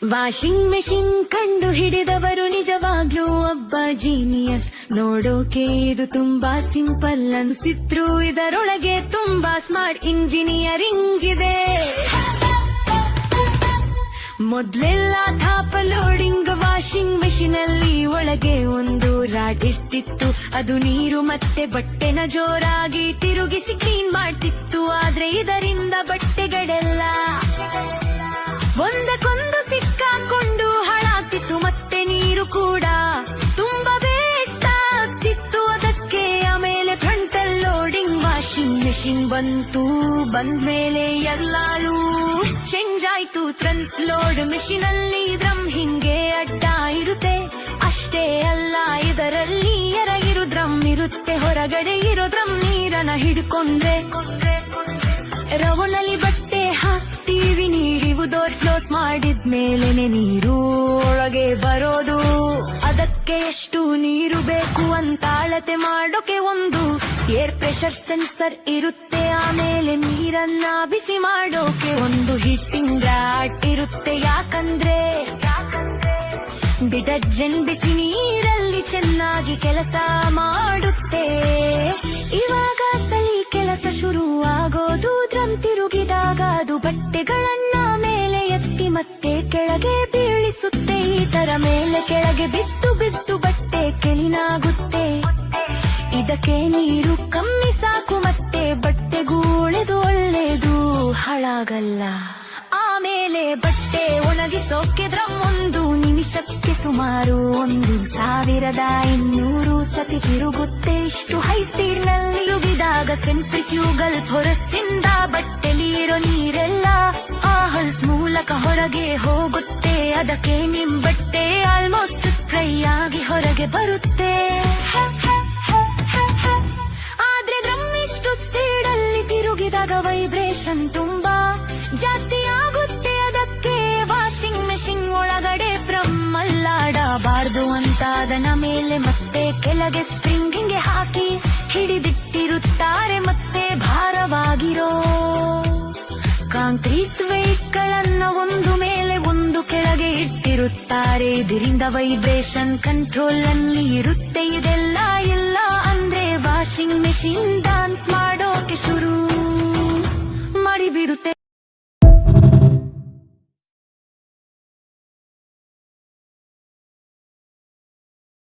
Washing machine ಕಂಡು ಹಿಡಿದವರು ನಿಜವಾಗ್ಲೂ ಒಬ್ಬ ಜೀನಿಯಸ್. ನೋಡೋಕೆ ಇದು ತುಂಬಾ ಸಿಂಪಲ್ ಅನ್ಸಿದ್ರು ಇದರೊಳಗೆ ತುಂಬಾ ಸ್ಮಾರ್ಟ್ ಇಂಜಿನಿಯರಿಂಗ್ ಇದೆ. ಮೊದ್ಲೆಲ್ಲ ಥಾಪ ಲೋಡಿಂಗ್ ವಾಷಿಂಗ್ ಮೆಷಿನ್ ಅಲ್ಲಿ ಒಳಗೆ ಒಂದು ರಾಡ್ ಇರ್ತಿತ್ತು. ಅದು ನೀರು ಮತ್ತೆ ಬಟ್ಟೆನ ಜೋರಾಗಿ ತಿರುಗಿಸಿ ಕ್ಲೀನ್ ಮಾಡ್ತಿತ್ತು. ಆದ್ರೆ ಇದರಿಂದ ಬಟ್ಟೆಗಳೆಲ್ಲ ಒಂದಕ್ಕೊಂದು ಸಿಕ್ಕಾಕೊಂಡು ಹಾಳಾಗ್ತಿತ್ತು. ಮತ್ತೆ ನೀರು ಕೂಡ ತುಂಬಾ ವೇಸ್ಟ್ ಆಗ್ತಿತ್ತು. ಅದಕ್ಕೆ ಆಮೇಲೆ ಫ್ರಂಟಲ್ ಲೋಡಿಂಗ್ ವಾಷಿಂಗ್ ಮೆಷಿನ್ ಬಂದ್ಮೇಲೆ ಎಲ್ಲಾನು ಚೇಂಜ್ ಆಯ್ತು. ಫ್ರಂಟ್ ಲೋಡ್ ಮೆಷಿನ್ ಅಲ್ಲಿ ಡ್ರಮ್ ಹಿಂಗೆ ಅಡ್ಡ ಇರುತ್ತೆ. ಅಷ್ಟೇ ಅಲ್ಲ, ಇದರಲ್ಲಿ ಎರಗಿರು ಡ್ರಮ್ ಇರುತ್ತೆ. ಹೊರಗಡೆ ಇರೋ ಡ್ರಮ್ ನೀರನ್ನ ಹಿಡ್ಕೊಂಡ್ರೆ ರವನಲ್ಲಿ ಬಟ್ಟೆ ಹಾಕ್ತೀವಿ. ನೀರಿವು ಡೋರ್ ಕ್ಲೋಸ್ ಮಾಡಿದ್ಮೇಲೆನೆ ನೀರು ಒಳಗೆ ಬರೋದು. ಅದಕ್ಕೆ ಎಷ್ಟು ನೀರು ಬೇಕು ಅಂತ ಅಳತೆ ಮಾಡೋಕೆ ಒಂದು ಏರ್ ಪ್ರೆಷರ್ ಸೆನ್ಸರ್ ಇರುತ್ತೆ. ಆಮೇಲೆ ನೀರನ್ನ ಬಿಸಿ ಮಾಡೋಕೆ ಒಂದು ಹೀಟಿಂಗ್ ರಾಡ್ ಇರುತ್ತೆ. ಯಾಕಂದ್ರೆ ಡಿಟರ್ಜೆಂಟ್ ಬಿಸಿ ನೀರಲ್ಲಿ ಚೆನ್ನಾಗಿ ಕೆಲಸ ಮಾಡುತ್ತೆ. ಇವಾಗ ಸಲಿ ಕೆಲಸ ಶುರು ಆಗೋದು. ಡ್ರಮ್ ತಿರುಗಿದಾಗ ಅದು ಬಟ್ಟೆಗಳನ್ನ ಮೇಲೆ ಎತ್ತಿ ಮತ್ತೆ ಕೆಳಗೆ ಬೀಳಿಸುತ್ತೆ. ಈ ತರ ಮೇಲೆ ಕೆಳಗೆ ಬಿದ್ದು ಬಟ್ಟೆ ಕೆಲಿನಾಗುತ್ತೆ. ಇದಕ್ಕೆ ನೀರು ಕಮ್ಮಿ ಸಾಕು, ಮತ್ತೆ ಬಟ್ಟೆಗೂಳೆದು ಒಳ್ಳೇದು, ಹಾಳಾಗಲ್ಲ. ಆಮೇಲೆ ಬಟ್ಟೆ ಒಣಗಿಸೋಕೆ ಡ್ರಮ್ ಒಂದು ನಿಮಿಷಕ್ಕೆ ಸುಮಾರು 1500 ಸತಿ ತಿರುಗುತ್ತೆ. ಇಷ್ಟು ಹೈ ಸ್ಪೀಡ್ ನಲ್ಲಿ ತಿರುಗಿದಾಗ ಸೆಂಟ್ರಿಫ್ಯೂಗಲ್ ಫೋರ್ಸ್ನಿಂದ ಬಟ್ಟೆಲಿರೋ ನೀರೆಲ್ಲ ಆ ಹಲ್ಸ್ ಮೂಲಕ ಹೊರಗೆ ಹೋಗುತ್ತೆ. ಅದಕ್ಕೆ ನಿಮ್ ಬಟ್ಟೆ ಆಲ್ಮೋಸ್ಟ್ ಡ್ರೈ ಆಗಿ ಹೊರಗೆ ಬರುತ್ತೆ. ಆದ್ರೆ ಡ್ರಮ್ ಇಷ್ಟು ಸ್ಪೀಡ್ ಅಲ್ಲಿ ತಿರುಗಿದಾಗ ವೈಬ್ರೇಷನ್ ತುಂಬಾ ಜಾಸ್ತಿ ಆಗುತ್ತೆ. ಅದಕ್ಕೆ ವಾಷಿಂಗ್ ಮೆಷಿನ್ ಒಳಗಡೆ ಡ್ರಮ್ ಅಲ್ಲಾಡಬಾರ್ದು ಅಂತ ಅದನ್ನ ಮೇಲೆ ಮತ್ತೆ ಕೆಳಗೆ ಸ್ಪ್ರಿಂಗಿಂಗ್ ಹಾಕಿ ಹಿಡಿದಿಟ್ಟಿರುತ್ತಾರೆ. ಮತ್ತೆ ಭಾರವಾಗಿರೋ ಕಾಂಕ್ರೀಟ್ ವೆಯ್ಟ್ ಗಳನ್ನ ಒಂದು ಮೇಲೆ ಒಂದು ಕೆಳಗೆ ಇಟ್ಟಿರುತ್ತಾರೆ. ಇದರಿಂದ ವೈಬ್ರೇಷನ್ ಕಂಟ್ರೋಲ್ ಅಲ್ಲಿ ಇರುತ್ತೆ. ಇದೆಲ್ಲ ಇಲ್ಲ ಅಂದ್ರೆ ವಾಷಿಂಗ್ ಮೆಷಿನ್ ಡಾನ್ಸ್ ಮಾಡೋಕೆ ಶುರು